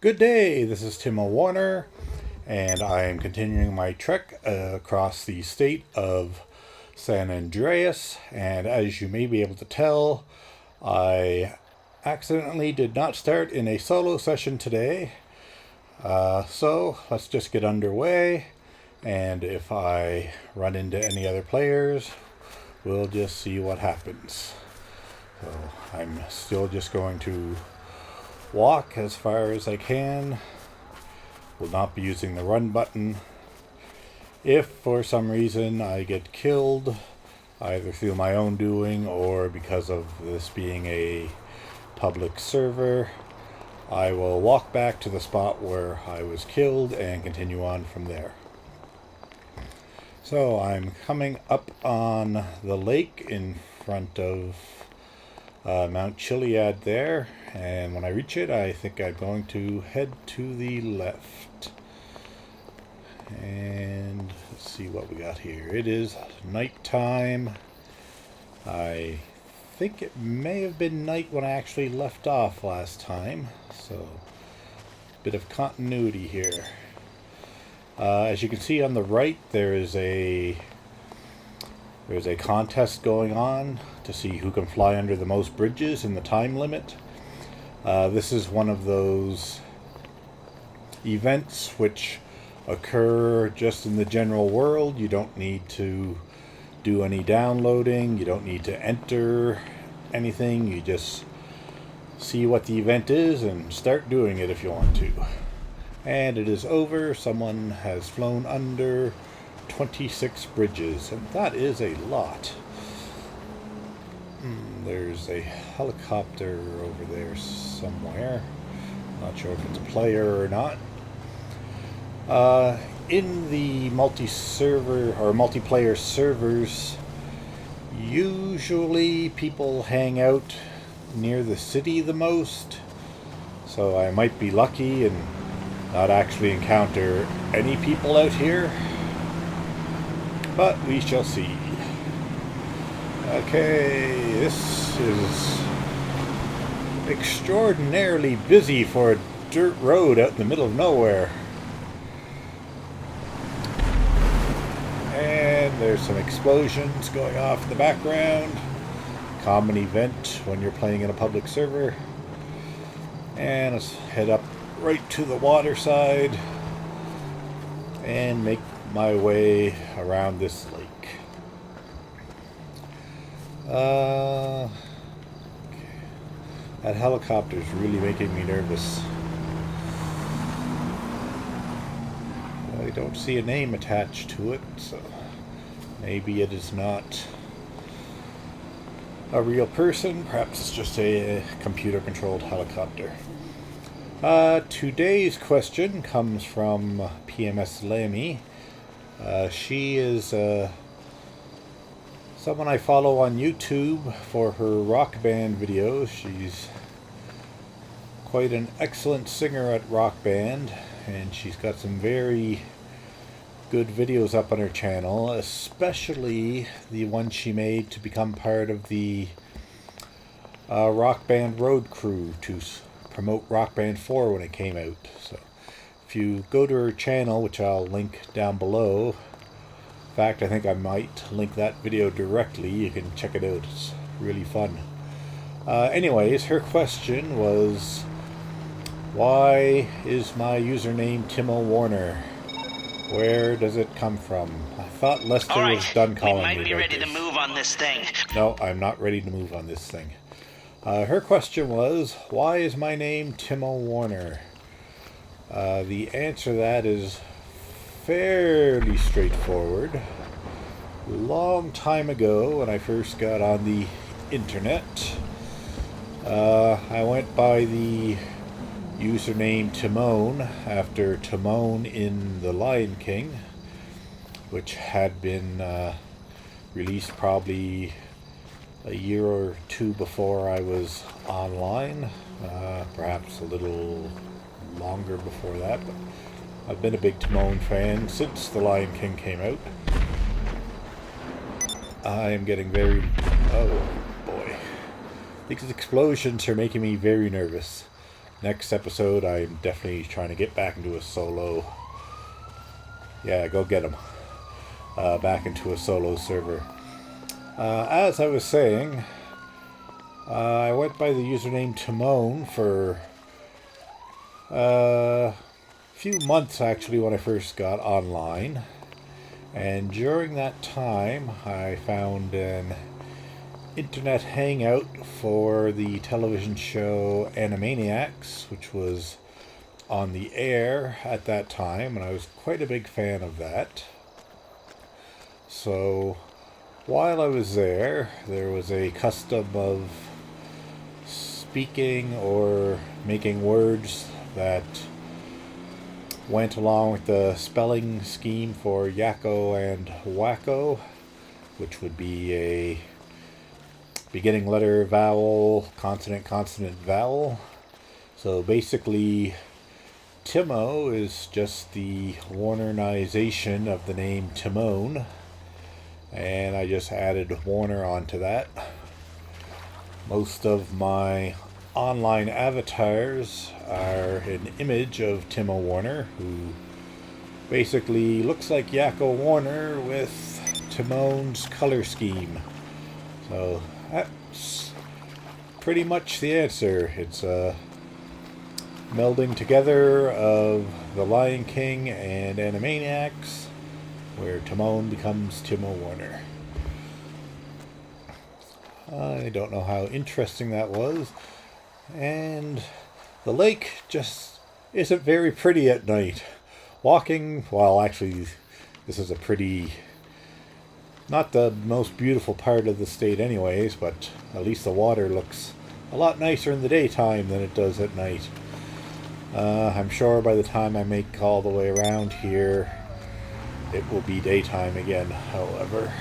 Good day, this is Timmo Warner, and I am continuing my trek across the state of San Andreas. And as you may be able to tell, I accidentally did not start in a solo session today. So let's just get underway, and if I run into any other players, we'll just see what happens. So I'm still just going to walk as far as I can. Will not be using the run button. If for some reason I get killed, either through my own doing or because of this being a public server, I will walk back to the spot where I was killed and continue on from there. So I'm coming up on the lake in front of Mount Chiliad there, and when I reach it, I think I'm going to head to the left. And let's see what we got here. It is nighttime. I think it may have been night when I actually left off last time, so bit of continuity here. As you can see on the right, there's a contest going on to see who can fly under the most bridges in the time limit. This is one of those events which occur just in the general world. You don't need to do any downloading. You don't need to enter anything. You just see what the event is and start doing it if you want to. And it is over. Someone has flown under 26 bridges, and that is a lot. There's a helicopter over there somewhere. Not sure if it's a player or not. In the multi-server or multiplayer servers, usually people hang out near the city the most, so I might be lucky and not actually encounter any people out here, but we shall see. Okay, this is extraordinarily busy for a dirt road out in the middle of nowhere. And there's some explosions going off in the background. Common event when you're playing in a public server. And let's head up right to the water side and make my way around this lake. Okay. That helicopter's really making me nervous. I don't see a name attached to it, so maybe it is not a real person. Perhaps it's just a computer-controlled helicopter. Today's question comes from PMS Lemmy. She is someone I follow on YouTube for her rock band videos. She's quite an excellent singer at rock band, and she's got some very good videos up on her channel, especially the one she made to become part of the Rock Band Road Crew to promote Rock Band 4 when it came out. So if you go to her channel, which I'll link down below, in fact I think I might link that video directly, you can check it out, it's really fun. Anyways, her question was, why is my username Timmo Warner? Where does it come from? I thought Lester was done calling me. We might be ready to move on this thing. No, I'm not ready to move on this thing. Her question was, why is my name Timmo Warner? The answer to that is fairly straightforward. A long time ago, when I first got on the internet, I went by the username Timon after Timon in The Lion King, which had been released probably a year or two before I was online, perhaps a little longer before that, but I've been a big Timon fan since The Lion King came out. I am getting very... oh boy. These explosions are making me very nervous. next episode, I'm definitely trying to get back into a solo. Yeah, go get him. Back into a solo server. As I was saying, I went by the username Timmo for a few months actually when I first got online. And during that time, I found an internet hangout for the television show Animaniacs, which was on the air at that time, and I was quite a big fan of that. So while I was there was a custom of speaking or making words that went along with the spelling scheme for Yakko and Wacko, which would be a beginning letter, vowel, consonant, consonant, vowel. So basically, Timmo is just the Warnerization of the name Timon, and I just added Warner onto that. Most of my online avatars are an image of Timmo Warner, who basically looks like Yakko Warner with Timon's color scheme. So that's pretty much the answer. It's a melding together of The Lion King and Animaniacs, where Timon becomes Timmo Warner. I don't know how interesting that was. And the lake just isn't very pretty at night. Walking, well, actually, this is a pretty, not the most beautiful part of the state anyways, but at least the water looks a lot nicer in the daytime than it does at night. I'm sure by the time I make all the way around here, it will be daytime again, however.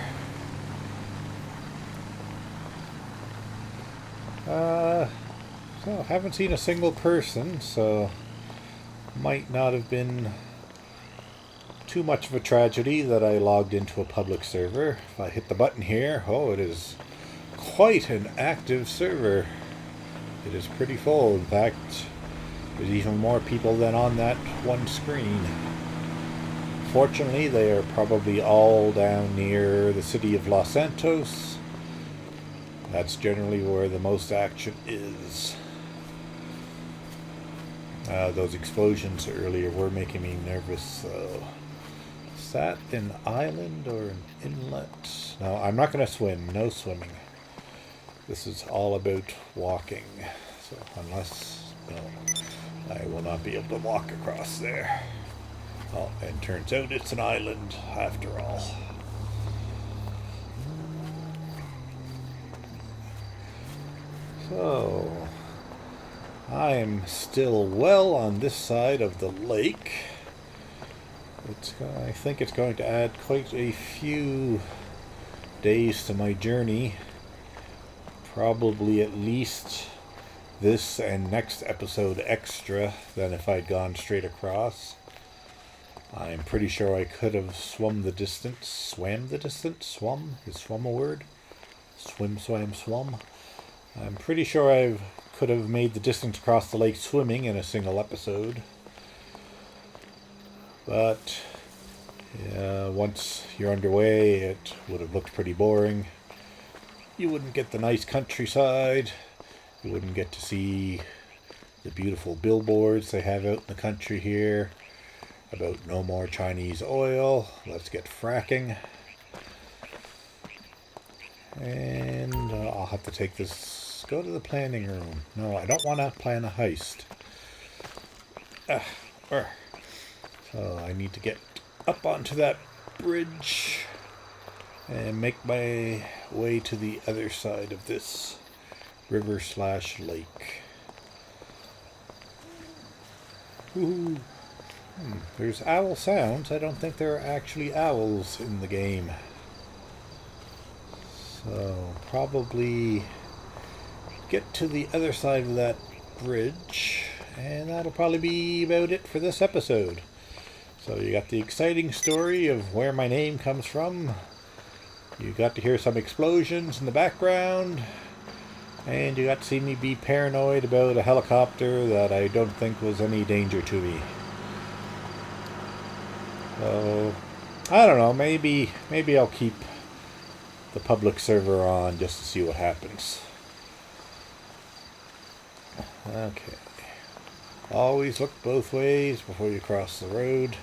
So, haven't seen a single person, so might not have been too much of a tragedy that I logged into a public server. If I hit the button here, oh, it is quite an active server. It is pretty full. In fact, there's even more people than on that one screen. Fortunately, they are probably all down near the city of Los Santos. That's generally where the most action is. Those explosions earlier were making me nervous, so... Is that an island or an inlet? No, I'm not going to swim. No swimming. This is all about walking. So, unless... No, I will not be able to walk across there. Oh, and turns out it's an island, after all. So... I'm still well on this side of the lake. I think it's going to add quite a few days to my journey. Probably at least this and next episode extra than if I'd gone straight across. I'm pretty sure I could have swum the distance. Swam the distance? Swum? Is swum a word? Swim, swam, swum? I'm pretty sure I could have made the distance across the lake swimming in a single episode. But once you're underway, it would have looked pretty boring. You wouldn't get the nice countryside. You wouldn't get to see the beautiful billboards they have out in the country here about no more Chinese oil. Let's get fracking. And I'll have to take this. Go to the planning room. No, I don't want to plan a heist. So I need to get up onto that bridge and make my way to the other side of this river/lake. Ooh. There's owl sounds. I don't think there are actually owls in the game. So probably get to the other side of that bridge, and that'll probably be about it for this episode. So you got the exciting story of where my name comes from. You got to hear some explosions in the background. And you got to see me be paranoid about a helicopter that I don't think was any danger to me. So, I don't know, maybe I'll keep the public server on just to see what happens. Okay. Always look both ways before you cross the road,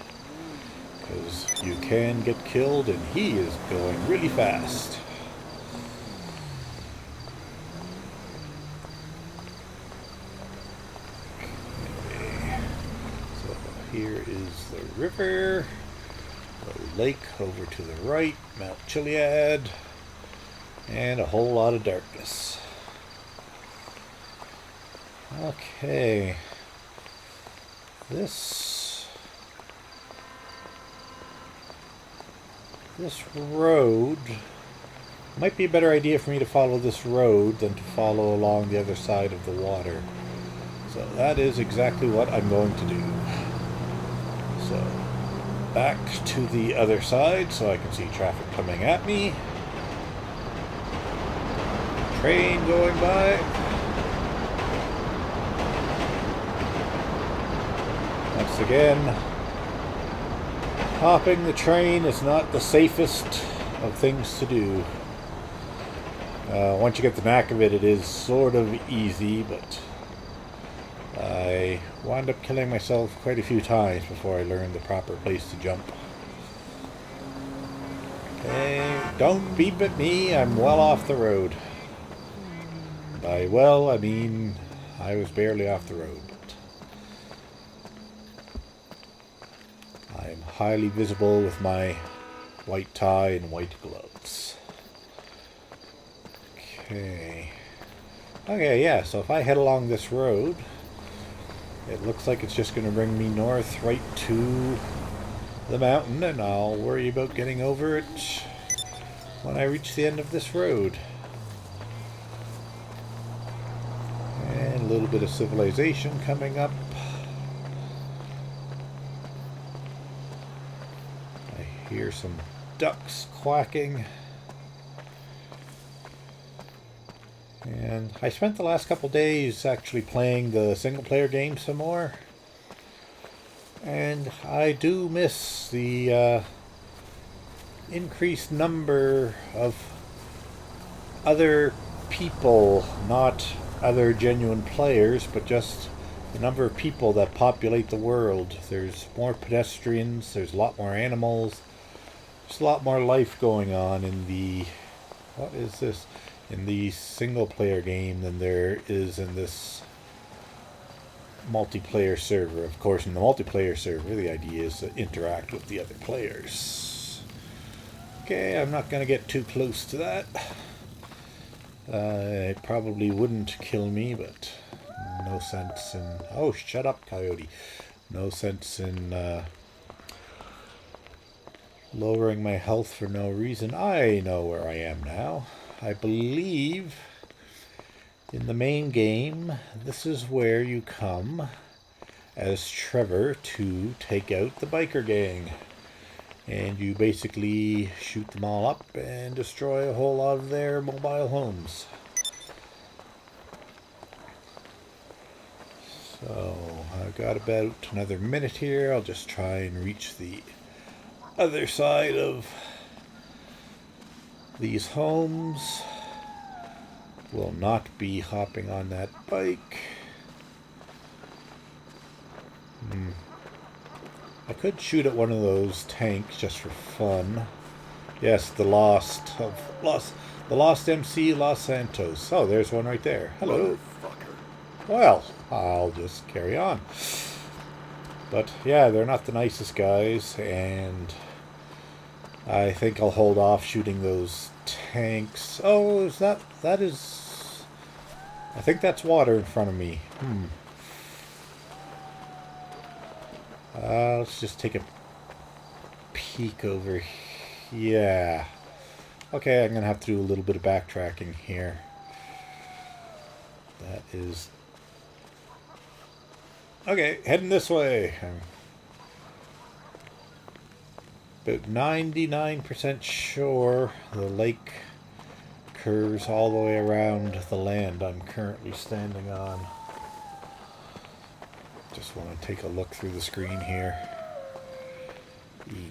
because you can get killed, and he is going really fast. Okay. So here is the river, the lake over to the right, Mount Chiliad, and a whole lot of darkness. Okay. This road might be a better idea for me to follow this road than to follow along the other side of the water. So that is exactly what I'm going to do. So back to the other side so I can see traffic coming at me. Train going by. Once again, hopping the train is not the safest of things to do. Once you get the knack of it, it is sort of easy, but I wound up killing myself quite a few times before I learned the proper place to jump. Okay, don't beep at me, I'm well off the road. By well, I mean I was barely off the road. I'm highly visible with my white tie and white gloves. Okay. Okay, yeah, so if I head along this road, it looks like it's just going to bring me north right to the mountain, and I'll worry about getting over it when I reach the end of this road. And a little bit of civilization coming up. I hear some ducks quacking. And I spent the last couple days actually playing the single player game some more. And I do miss the increased number of other people, not other genuine players, but just the number of people that populate the world. There's more pedestrians, there's a lot more animals, there's a lot more life going on in the, what is this, in the single player game than there is in this multiplayer server. Of course, in the multiplayer server, the idea is to interact with the other players. Okay, I'm not going to get too close to that. It probably wouldn't kill me, but no sense in... Oh, shut up, coyote. No sense in lowering my health for no reason. I know where I am now. I believe in the main game, this is where you come as Trevor to take out the biker gang. And you basically shoot them all up and destroy a whole lot of their mobile homes. So, I've got about another minute here. I'll just try and reach the other side of these homes. Will not be hopping on that bike. I could shoot at one of those tanks just for fun. Yes, the Lost MC Los Santos. Oh, there's one right there. Hello. Well, I'll just carry on. But yeah, they're not the nicest guys, and I think I'll hold off shooting those tanks. Oh, is that is... I think that's water in front of me. Let's just take a peek over here. Yeah. Okay, I'm going to have to do a little bit of backtracking here. That is... Okay, heading this way. I'm about 99% sure the lake curves all the way around the land I'm currently standing on. Just want to take a look through the screen here.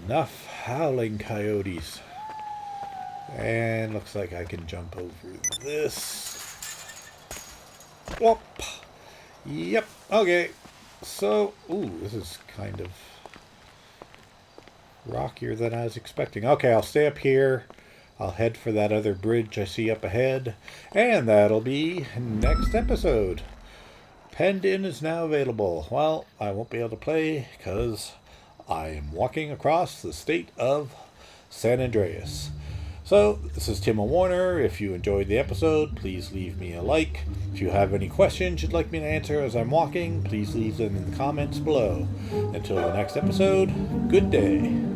Enough howling coyotes. And looks like I can jump over this. Whoop. Yep. Okay. So, ooh, this is kind of rockier than I was expecting. Okay, I'll stay up here. I'll head for that other bridge I see up ahead. And that'll be next episode. Penned in is now available. Well, I won't be able to play because I am walking across the state of San Andreas. So, this is Timmo Warner. If you enjoyed the episode, please leave me a like. If you have any questions you'd like me to answer as I'm walking, please leave them in the comments below. Until the next episode, good day.